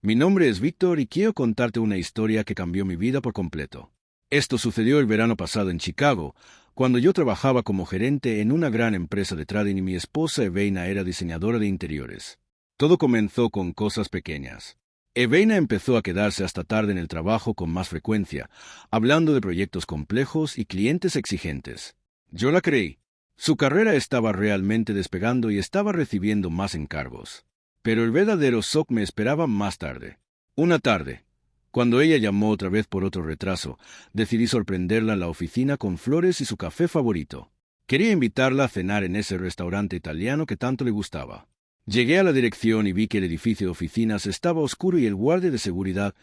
Mi nombre es Víctor y quiero contarte una historia que cambió mi vida por completo. Esto sucedió el verano pasado en Chicago, cuando yo trabajaba como gerente en una gran empresa de trading y mi esposa Eveina era diseñadora de interiores. Todo comenzó con cosas pequeñas. Eveina empezó a quedarse hasta tarde en el trabajo con más frecuencia, hablando de proyectos complejos y clientes exigentes. Yo la creí. Su carrera estaba realmente despegando y estaba recibiendo más encargos. Pero el verdadero shock me esperaba más tarde. Una tarde, cuando ella llamó otra vez por otro retraso, decidí sorprenderla en la oficina con flores y su café favorito. Quería invitarla a cenar en ese restaurante italiano que tanto le gustaba. Llegué a la dirección y vi que el edificio de oficinas estaba oscuro y el guardia de seguridad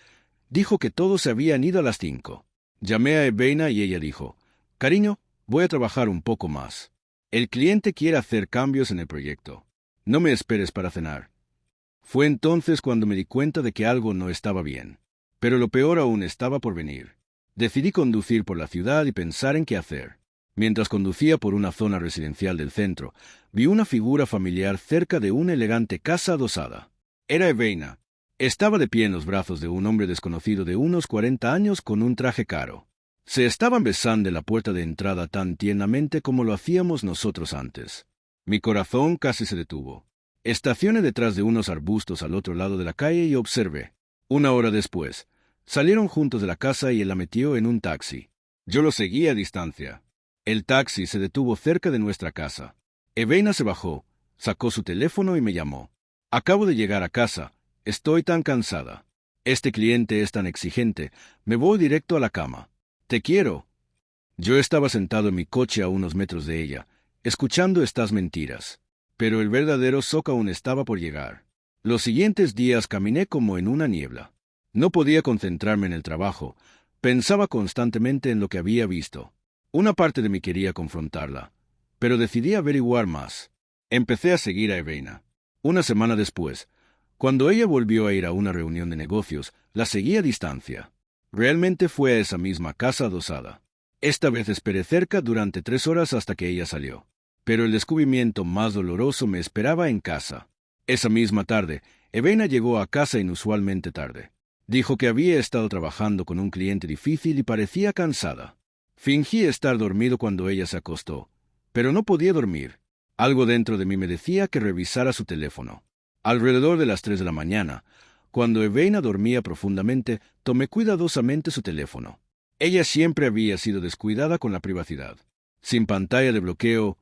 dijo que todos se habían ido a las 5. Llamé a Eveina y ella dijo, «Cariño, voy a trabajar un poco más. El cliente quiere hacer cambios en el proyecto. No me esperes para cenar». Fue entonces cuando me di cuenta de que algo no estaba bien. Pero lo peor aún estaba por venir. Decidí conducir por la ciudad y pensar en qué hacer. Mientras conducía por una zona residencial del centro, vi una figura familiar cerca de una elegante casa adosada. Era Eveina. Estaba de pie en los brazos de un hombre desconocido de unos 40 años con un traje caro. Se estaban besando en la puerta de entrada tan tiernamente como lo hacíamos nosotros antes. Mi corazón casi se detuvo. Estacioné detrás de unos arbustos al otro lado de la calle y observé. Una hora después, salieron juntos de la casa y él la metió en un taxi. Yo lo seguí a distancia. El taxi se detuvo cerca de nuestra casa. Eveina se bajó, sacó su teléfono y me llamó. «Acabo de llegar a casa. Estoy tan cansada. Este cliente es tan exigente. Me voy directo a la cama. Te quiero». Yo estaba sentado en mi coche a unos metros de ella, escuchando estas mentiras. Pero el verdadero shock aún estaba por llegar. Los siguientes días caminé como en una niebla. No podía concentrarme en el trabajo. Pensaba constantemente en lo que había visto. Una parte de mí quería confrontarla, pero decidí averiguar más. Empecé a seguir a Eveina. Una semana después, cuando ella volvió a ir a una reunión de negocios, la seguí a distancia. Realmente fue a esa misma casa adosada. Esta vez esperé cerca durante 3 horas hasta que ella salió. Pero el descubrimiento más doloroso me esperaba en casa. Esa misma tarde, Eveina llegó a casa inusualmente tarde. Dijo que había estado trabajando con un cliente difícil y parecía cansada. Fingí estar dormido cuando ella se acostó, pero no podía dormir. Algo dentro de mí me decía que revisara su teléfono. Alrededor de las 3 de la mañana, cuando Eveina dormía profundamente, tomé cuidadosamente su teléfono. Ella siempre había sido descuidada con la privacidad. Sin pantalla de bloqueo,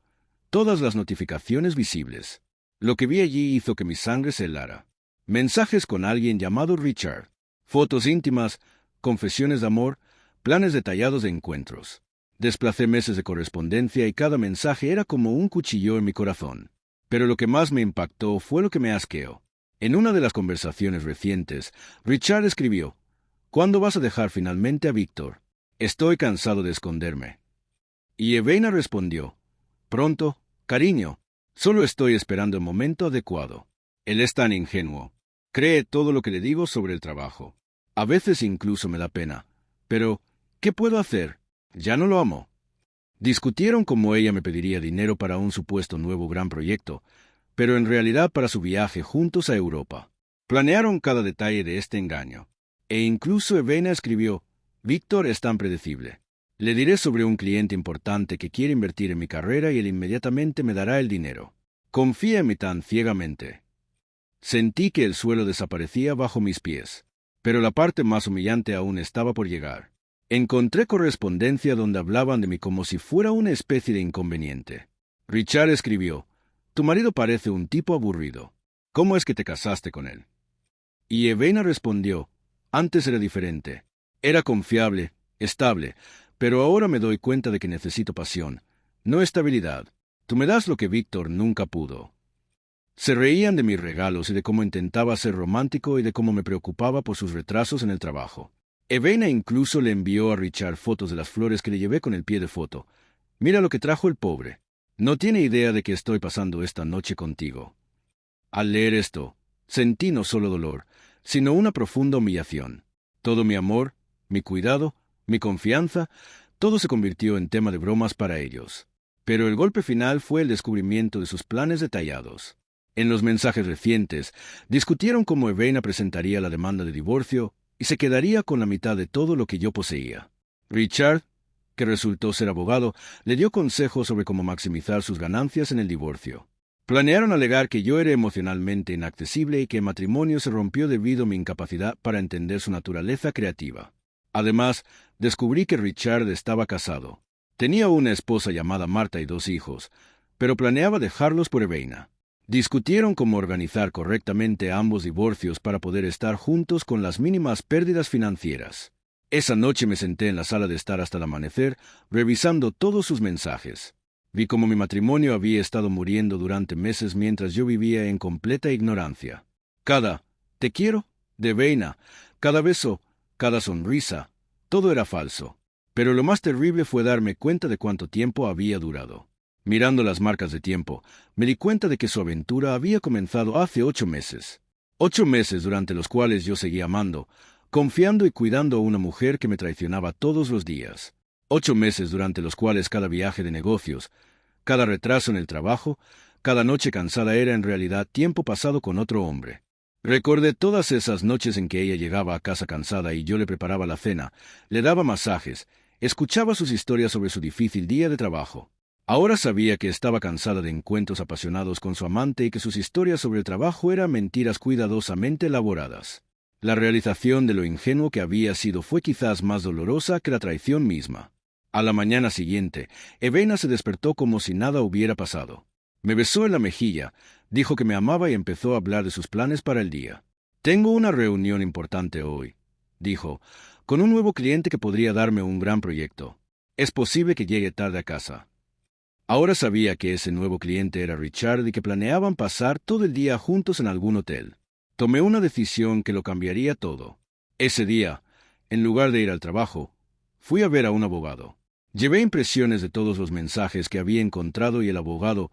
todas las notificaciones visibles. Lo que vi allí hizo que mi sangre se helara. Mensajes con alguien llamado Richard. Fotos íntimas, confesiones de amor, planes detallados de encuentros. Desplacé meses de correspondencia y cada mensaje era como un cuchillo en mi corazón. Pero lo que más me impactó fue lo que me asqueó. En una de las conversaciones recientes, Richard escribió, «¿Cuándo vas a dejar finalmente a Víctor? Estoy cansado de esconderme». Y Eveina respondió, «Pronto, cariño. Solo estoy esperando el momento adecuado». Él es tan ingenuo. Cree todo lo que le digo sobre el trabajo. A veces incluso me da pena. Pero, ¿qué puedo hacer? Ya no lo amo. Discutieron cómo ella me pediría dinero para un supuesto nuevo gran proyecto, pero en realidad para su viaje juntos a Europa. Planearon cada detalle de este engaño. E incluso Eveina escribió, «Víctor es tan predecible. Le diré sobre un cliente importante que quiere invertir en mi carrera y él inmediatamente me dará el dinero. Confía en mí tan ciegamente». Sentí que el suelo desaparecía bajo mis pies, pero la parte más humillante aún estaba por llegar. Encontré correspondencia donde hablaban de mí como si fuera una especie de inconveniente. Richard escribió, «Tu marido parece un tipo aburrido. ¿Cómo es que te casaste con él?» Y Eveina respondió, «Antes era diferente. Era confiable, estable, pero ahora me doy cuenta de que necesito pasión, no estabilidad. Tú me das lo que Víctor nunca pudo». Se reían de mis regalos y de cómo intentaba ser romántico y de cómo me preocupaba por sus retrasos en el trabajo. Eveina incluso le envió a Richard fotos de las flores que le llevé con el pie de foto. «Mira lo que trajo el pobre. No tiene idea de que estoy pasando esta noche contigo». Al leer esto, sentí no solo dolor, sino una profunda humillación. Todo mi amor, mi cuidado, mi confianza, todo se convirtió en tema de bromas para ellos. Pero el golpe final fue el descubrimiento de sus planes detallados. En los mensajes recientes, discutieron cómo Eveina presentaría la demanda de divorcio y se quedaría con la mitad de todo lo que yo poseía. Richard, que resultó ser abogado, le dio consejos sobre cómo maximizar sus ganancias en el divorcio. Planearon alegar que yo era emocionalmente inaccesible y que el matrimonio se rompió debido a mi incapacidad para entender su naturaleza creativa. Además, descubrí que Richard estaba casado. Tenía una esposa llamada Marta y 2 hijos, pero planeaba dejarlos por Eveina. Discutieron cómo organizar correctamente ambos divorcios para poder estar juntos con las mínimas pérdidas financieras. Esa noche me senté en la sala de estar hasta el amanecer, revisando todos sus mensajes. Vi cómo mi matrimonio había estado muriendo durante meses mientras yo vivía en completa ignorancia. Cada «te quiero» de Eveina, cada beso, cada sonrisa, todo era falso. Pero lo más terrible fue darme cuenta de cuánto tiempo había durado. Mirando las marcas de tiempo, me di cuenta de que su aventura había comenzado hace 8 meses. 8 meses durante los cuales yo seguía amando, confiando y cuidando a una mujer que me traicionaba todos los días. 8 meses durante los cuales cada viaje de negocios, cada retraso en el trabajo, cada noche cansada era en realidad tiempo pasado con otro hombre. Recordé todas esas noches en que ella llegaba a casa cansada y yo le preparaba la cena, le daba masajes, escuchaba sus historias sobre su difícil día de trabajo. Ahora sabía que estaba cansada de encuentros apasionados con su amante y que sus historias sobre el trabajo eran mentiras cuidadosamente elaboradas. La realización de lo ingenuo que había sido fue quizás más dolorosa que la traición misma. A la mañana siguiente, Eveina se despertó como si nada hubiera pasado. Me besó en la mejilla, dijo que me amaba y empezó a hablar de sus planes para el día. «Tengo una reunión importante hoy», dijo, «con un nuevo cliente que podría darme un gran proyecto. Es posible que llegue tarde a casa». Ahora sabía que ese nuevo cliente era Richard y que planeaban pasar todo el día juntos en algún hotel. Tomé una decisión que lo cambiaría todo. Ese día, en lugar de ir al trabajo, fui a ver a un abogado. Llevé impresiones de todos los mensajes que había encontrado y el abogado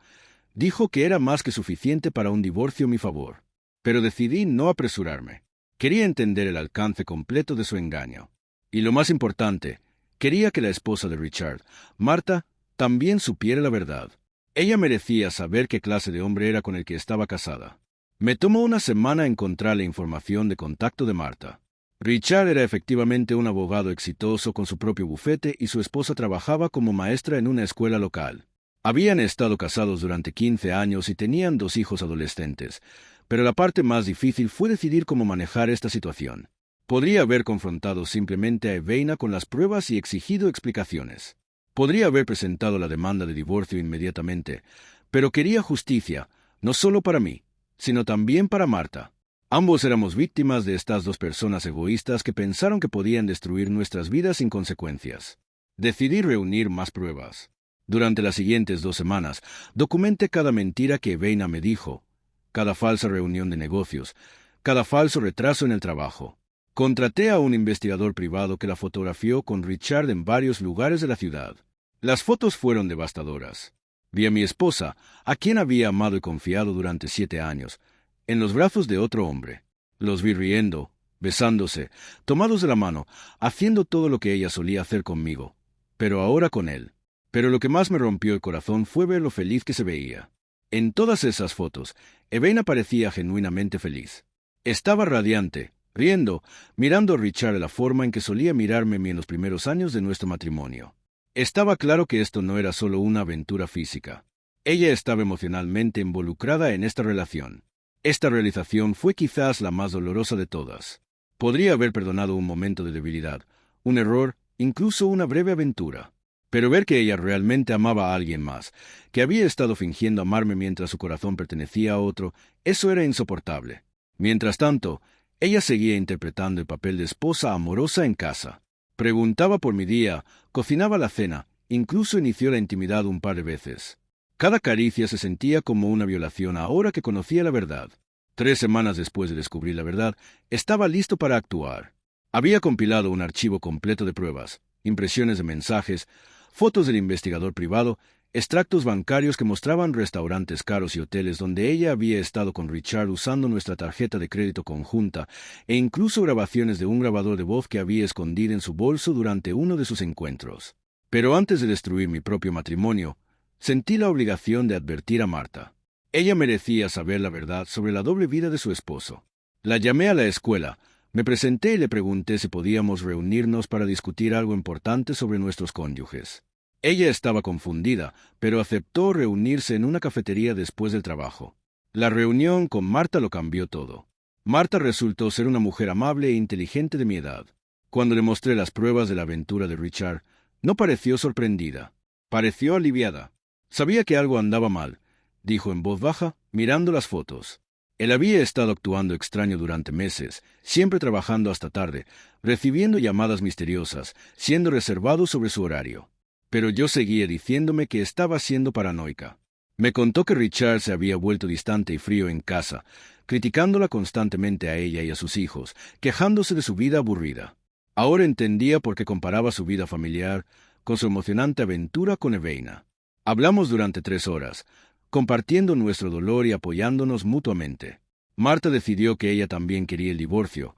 dijo que era más que suficiente para un divorcio a mi favor. Pero decidí no apresurarme. Quería entender el alcance completo de su engaño. Y lo más importante, quería que la esposa de Richard, Marta, también supiera la verdad. Ella merecía saber qué clase de hombre era con el que estaba casada. Me tomó una semana encontrar la información de contacto de Marta. Richard era efectivamente un abogado exitoso con su propio bufete y su esposa trabajaba como maestra en una escuela local. Habían estado casados durante 15 años y tenían 2 hijos adolescentes, pero la parte más difícil fue decidir cómo manejar esta situación. Podría haber confrontado simplemente a Eveina con las pruebas y exigido explicaciones. Podría haber presentado la demanda de divorcio inmediatamente, pero quería justicia, no solo para mí, sino también para Marta. Ambos éramos víctimas de estas 2 personas egoístas que pensaron que podían destruir nuestras vidas sin consecuencias. Decidí reunir más pruebas. Durante las siguientes 2 semanas, documenté cada mentira que Eveina me dijo, cada falsa reunión de negocios, cada falso retraso en el trabajo. Contraté a un investigador privado que la fotografió con Richard en varios lugares de la ciudad. Las fotos fueron devastadoras. Vi a mi esposa, a quien había amado y confiado durante 7 años, en los brazos de otro hombre. Los vi riendo, besándose, tomados de la mano, haciendo todo lo que ella solía hacer conmigo, pero ahora con él. Pero lo que más me rompió el corazón fue ver lo feliz que se veía. En todas esas fotos, Eveina parecía genuinamente feliz. Estaba radiante, riendo, mirando a Richard de la forma en que solía mirarme en los primeros años de nuestro matrimonio. Estaba claro que esto no era solo una aventura física. Ella estaba emocionalmente involucrada en esta relación. Esta realización fue quizás la más dolorosa de todas. Podría haber perdonado un momento de debilidad, un error, incluso una breve aventura. Pero ver que ella realmente amaba a alguien más, que había estado fingiendo amarme mientras su corazón pertenecía a otro, eso era insoportable. Mientras tanto, ella seguía interpretando el papel de esposa amorosa en casa. Preguntaba por mi día, cocinaba la cena, incluso inició la intimidad un par de veces. Cada caricia se sentía como una violación ahora que conocía la verdad. 3 semanas después de descubrir la verdad, estaba listo para actuar. Había compilado un archivo completo de pruebas, impresiones de mensajes, fotos del investigador privado, extractos bancarios que mostraban restaurantes caros y hoteles donde ella había estado con Richard usando nuestra tarjeta de crédito conjunta, e incluso grabaciones de un grabador de voz que había escondido en su bolso durante uno de sus encuentros. Pero antes de destruir mi propio matrimonio, sentí la obligación de advertir a Marta. Ella merecía saber la verdad sobre la doble vida de su esposo. La llamé a la escuela, me presenté y le pregunté si podíamos reunirnos para discutir algo importante sobre nuestros cónyuges. Ella estaba confundida, pero aceptó reunirse en una cafetería después del trabajo. La reunión con Marta lo cambió todo. Marta resultó ser una mujer amable e inteligente de mi edad. Cuando le mostré las pruebas de la aventura de Richard, no pareció sorprendida. Pareció aliviada. Sabía que algo andaba mal, dijo en voz baja, mirando las fotos. Él había estado actuando extraño durante meses, siempre trabajando hasta tarde, recibiendo llamadas misteriosas, siendo reservado sobre su horario. Pero yo seguía diciéndome que estaba siendo paranoica. Me contó que Richard se había vuelto distante y frío en casa, criticándola constantemente a ella y a sus hijos, quejándose de su vida aburrida. Ahora entendía por qué comparaba su vida familiar con su emocionante aventura con Eveina. Hablamos durante 3 horas, compartiendo nuestro dolor y apoyándonos mutuamente. Marta decidió que ella también quería el divorcio,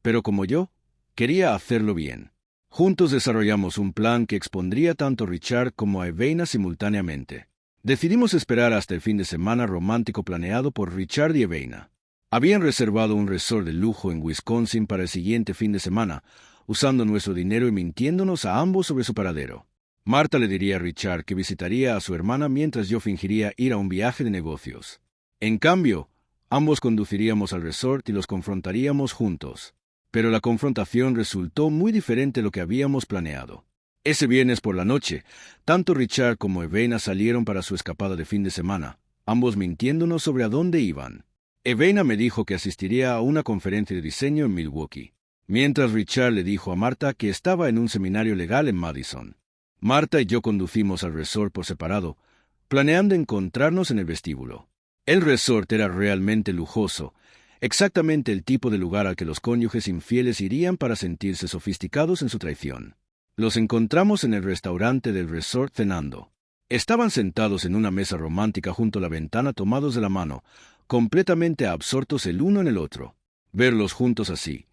pero como yo, quería hacerlo bien. Juntos desarrollamos un plan que expondría tanto a Richard como a Eveina simultáneamente. Decidimos esperar hasta el fin de semana romántico planeado por Richard y Eveina. Habían reservado un resort de lujo en Wisconsin para el siguiente fin de semana, usando nuestro dinero y mintiéndonos a ambos sobre su paradero. Marta le diría a Richard que visitaría a su hermana mientras yo fingiría ir a un viaje de negocios. En cambio, ambos conduciríamos al resort y los confrontaríamos juntos. Pero la confrontación resultó muy diferente de lo que habíamos planeado. Ese viernes por la noche, tanto Richard como Eveina salieron para su escapada de fin de semana, ambos mintiéndonos sobre a dónde iban. Eveina me dijo que asistiría a una conferencia de diseño en Milwaukee, mientras Richard le dijo a Marta que estaba en un seminario legal en Madison. Marta y yo conducimos al resort por separado, planeando encontrarnos en el vestíbulo. El resort era realmente lujoso, exactamente el tipo de lugar al que los cónyuges infieles irían para sentirse sofisticados en su traición. Los encontramos en el restaurante del resort cenando. Estaban sentados en una mesa romántica junto a la ventana tomados de la mano, completamente absortos el uno en el otro. Verlos juntos así,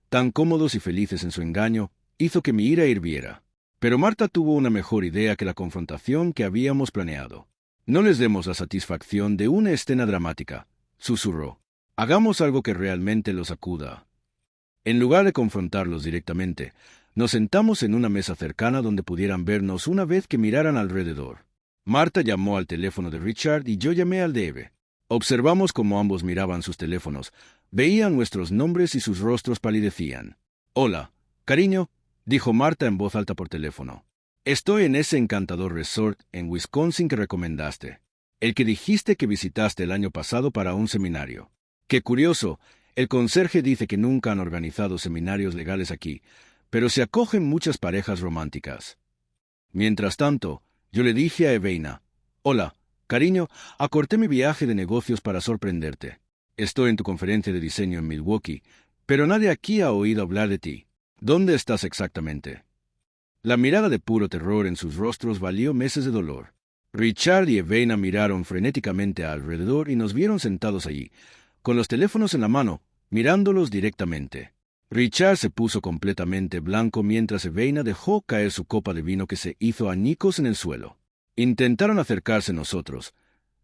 tan cómodos y felices en su engaño, hizo que mi ira hirviera. Pero Marta tuvo una mejor idea que la confrontación que habíamos planeado. No les demos la satisfacción de una escena dramática, susurró. Hagamos algo que realmente los sacuda. En lugar de confrontarlos directamente, nos sentamos en una mesa cercana donde pudieran vernos una vez que miraran alrededor. Marta llamó al teléfono de Richard y yo llamé al de Eve. Observamos cómo ambos miraban sus teléfonos, veían nuestros nombres y sus rostros palidecían. «Hola, cariño», dijo Marta en voz alta por teléfono. «Estoy en ese encantador resort en Wisconsin que recomendaste, el que dijiste que visitaste el año pasado para un seminario. Qué curioso, el conserje dice que nunca han organizado seminarios legales aquí, pero se acogen muchas parejas románticas». Mientras tanto, yo le dije a Eveina: «Hola, cariño, acorté mi viaje de negocios para sorprenderte. Estoy en tu conferencia de diseño en Milwaukee, pero nadie aquí ha oído hablar de ti. ¿Dónde estás exactamente?» La mirada de puro terror en sus rostros valió meses de dolor. Richard y Eveina miraron frenéticamente alrededor y nos vieron sentados allí, con los teléfonos en la mano, mirándolos directamente. Richard se puso completamente blanco mientras Eveina dejó caer su copa de vino que se hizo añicos en el suelo. Intentaron acercarse a nosotros,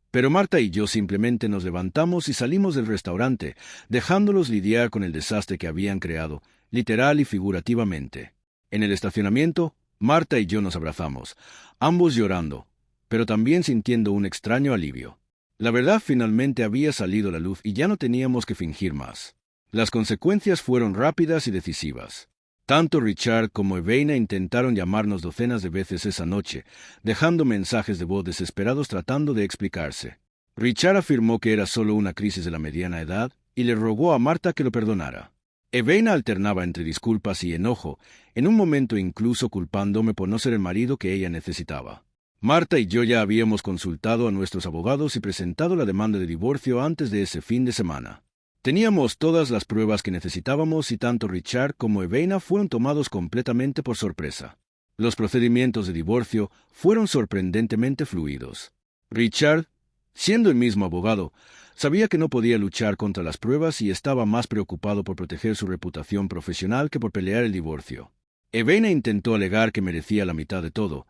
pero Marta y yo simplemente nos levantamos y salimos del restaurante, dejándolos lidiar con el desastre que habían creado, literal y figurativamente. En el estacionamiento, Marta y yo nos abrazamos, ambos llorando, pero también sintiendo un extraño alivio. La verdad finalmente había salido a la luz y ya no teníamos que fingir más. Las consecuencias fueron rápidas y decisivas. Tanto Richard como Eveina intentaron llamarnos docenas de veces esa noche, dejando mensajes de voz desesperados tratando de explicarse. Richard afirmó que era solo una crisis de la mediana edad y le rogó a Marta que lo perdonara. Eveina alternaba entre disculpas y enojo, en un momento incluso culpándome por no ser el marido que ella necesitaba. Marta y yo ya habíamos consultado a nuestros abogados y presentado la demanda de divorcio antes de ese fin de semana. Teníamos todas las pruebas que necesitábamos y tanto Richard como Eveina fueron tomados completamente por sorpresa. Los procedimientos de divorcio fueron sorprendentemente fluidos. Richard, siendo el mismo abogado, sabía que no podía luchar contra las pruebas y estaba más preocupado por proteger su reputación profesional que por pelear el divorcio. Eveina intentó alegar que merecía la mitad de todo,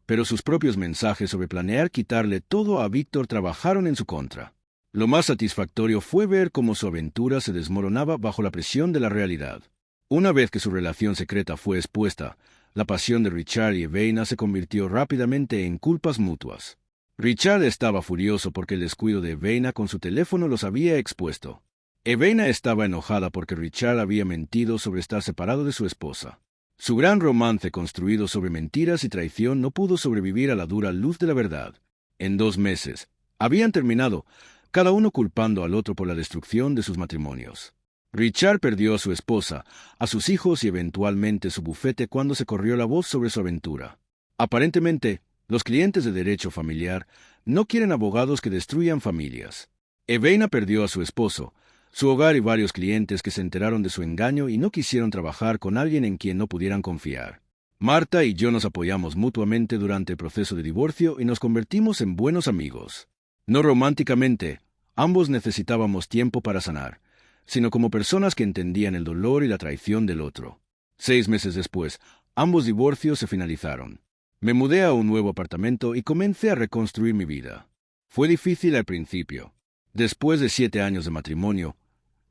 pero sus propios mensajes sobre planear quitarle todo a Víctor trabajaron en su contra. Lo más satisfactorio fue ver cómo su aventura se desmoronaba bajo la presión de la realidad. Una vez que su relación secreta fue expuesta, la pasión de Richard y Eveina se convirtió rápidamente en culpas mutuas. Richard estaba furioso porque el descuido de Eveina con su teléfono los había expuesto. Eveina estaba enojada porque Richard había mentido sobre estar separado de su esposa. Su gran romance construido sobre mentiras y traición no pudo sobrevivir a la dura luz de la verdad. En 2 meses, habían terminado, cada uno culpando al otro por la destrucción de sus matrimonios. Richard perdió a su esposa, a sus hijos y eventualmente su bufete cuando se corrió la voz sobre su aventura. Aparentemente, los clientes de derecho familiar no quieren abogados que destruyan familias. Eveina perdió a su esposo, su hogar y varios clientes que se enteraron de su engaño y no quisieron trabajar con alguien en quien no pudieran confiar. Marta y yo nos apoyamos mutuamente durante el proceso de divorcio y nos convertimos en buenos amigos. No románticamente, ambos necesitábamos tiempo para sanar, sino como personas que entendían el dolor y la traición del otro. 6 meses después, ambos divorcios se finalizaron. Me mudé a un nuevo apartamento y comencé a reconstruir mi vida. Fue difícil al principio. Después de 7 años de matrimonio,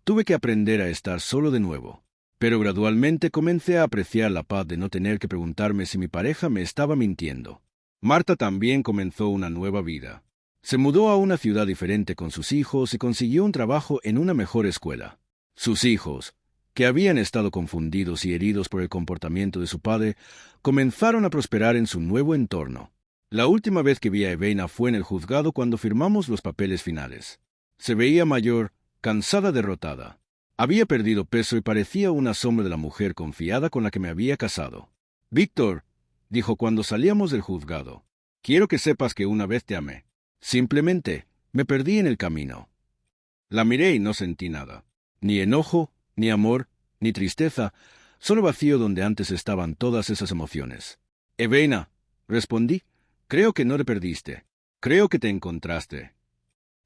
tuve que aprender a estar solo de nuevo. Pero gradualmente comencé a apreciar la paz de no tener que preguntarme si mi pareja me estaba mintiendo. Marta también comenzó una nueva vida. Se mudó a una ciudad diferente con sus hijos y consiguió un trabajo en una mejor escuela. Sus hijos, que habían estado confundidos y heridos por el comportamiento de su padre, comenzaron a prosperar en su nuevo entorno. La última vez que vi a Eveina fue en el juzgado cuando firmamos los papeles finales. Se veía mayor, cansada, derrotada. Había perdido peso y parecía una sombra de la mujer confiada con la que me había casado. «Víctor», dijo cuando salíamos del juzgado, «quiero que sepas que una vez te amé. Simplemente, me perdí en el camino». La miré y no sentí nada. Ni enojo, ni amor, ni tristeza, solo vacío donde antes estaban todas esas emociones. «Eveina», respondí, «creo que no te perdiste. Creo que te encontraste.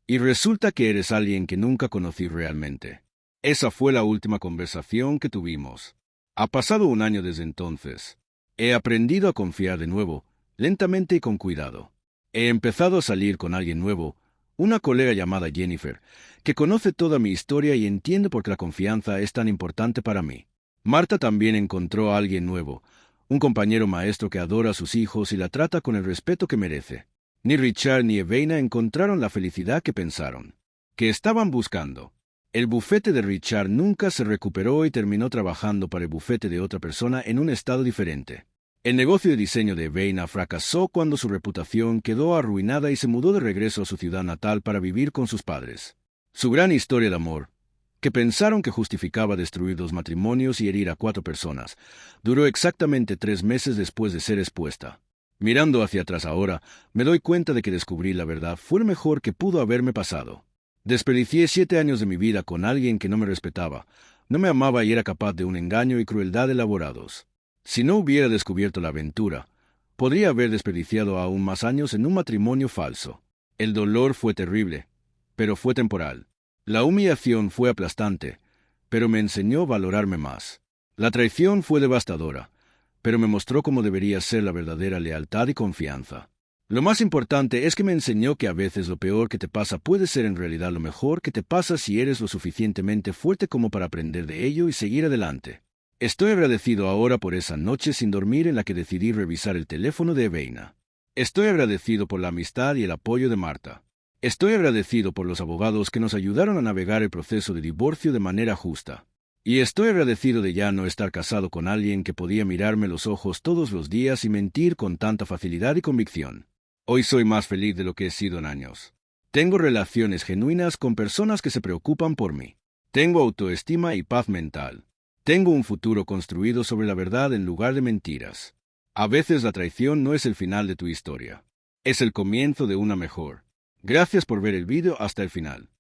Y resulta que eres alguien que nunca conocí realmente». Esa fue la última conversación que tuvimos. Ha pasado 1 año desde entonces. He aprendido a confiar de nuevo, lentamente y con cuidado. He empezado a salir con alguien nuevo, una colega llamada Jennifer, que conoce toda mi historia y entiende por qué la confianza es tan importante para mí. Marta también encontró a alguien nuevo, un compañero maestro que adora a sus hijos y la trata con el respeto que merece. Ni Richard ni Eveina encontraron la felicidad que pensaron, que estaban buscando. El bufete de Richard nunca se recuperó y terminó trabajando para el bufete de otra persona en un estado diferente. El negocio de diseño de Eveina fracasó cuando su reputación quedó arruinada y se mudó de regreso a su ciudad natal para vivir con sus padres. Su gran historia de amor, que pensaron que justificaba destruir 2 matrimonios y herir a 4 personas, duró exactamente 3 meses después de ser expuesta. Mirando hacia atrás ahora, me doy cuenta de que descubrir la verdad fue lo mejor que pudo haberme pasado. Desperdicié 7 años de mi vida con alguien que no me respetaba, no me amaba y era capaz de un engaño y crueldad elaborados. Si no hubiera descubierto la aventura, podría haber desperdiciado aún más años en un matrimonio falso. El dolor fue terrible, pero fue temporal. La humillación fue aplastante, pero me enseñó a valorarme más. La traición fue devastadora, pero me mostró cómo debería ser la verdadera lealtad y confianza. Lo más importante es que me enseñó que a veces lo peor que te pasa puede ser en realidad lo mejor que te pasa si eres lo suficientemente fuerte como para aprender de ello y seguir adelante. Estoy agradecido ahora por esa noche sin dormir en la que decidí revisar el teléfono de Eveina. Estoy agradecido por la amistad y el apoyo de Marta. Estoy agradecido por los abogados que nos ayudaron a navegar el proceso de divorcio de manera justa. Y estoy agradecido de ya no estar casado con alguien que podía mirarme los ojos todos los días y mentir con tanta facilidad y convicción. Hoy soy más feliz de lo que he sido en años. Tengo relaciones genuinas con personas que se preocupan por mí. Tengo autoestima y paz mental. Tengo un futuro construido sobre la verdad en lugar de mentiras. A veces la traición no es el final de tu historia. Es el comienzo de una mejor. Gracias por ver el vídeo hasta el final.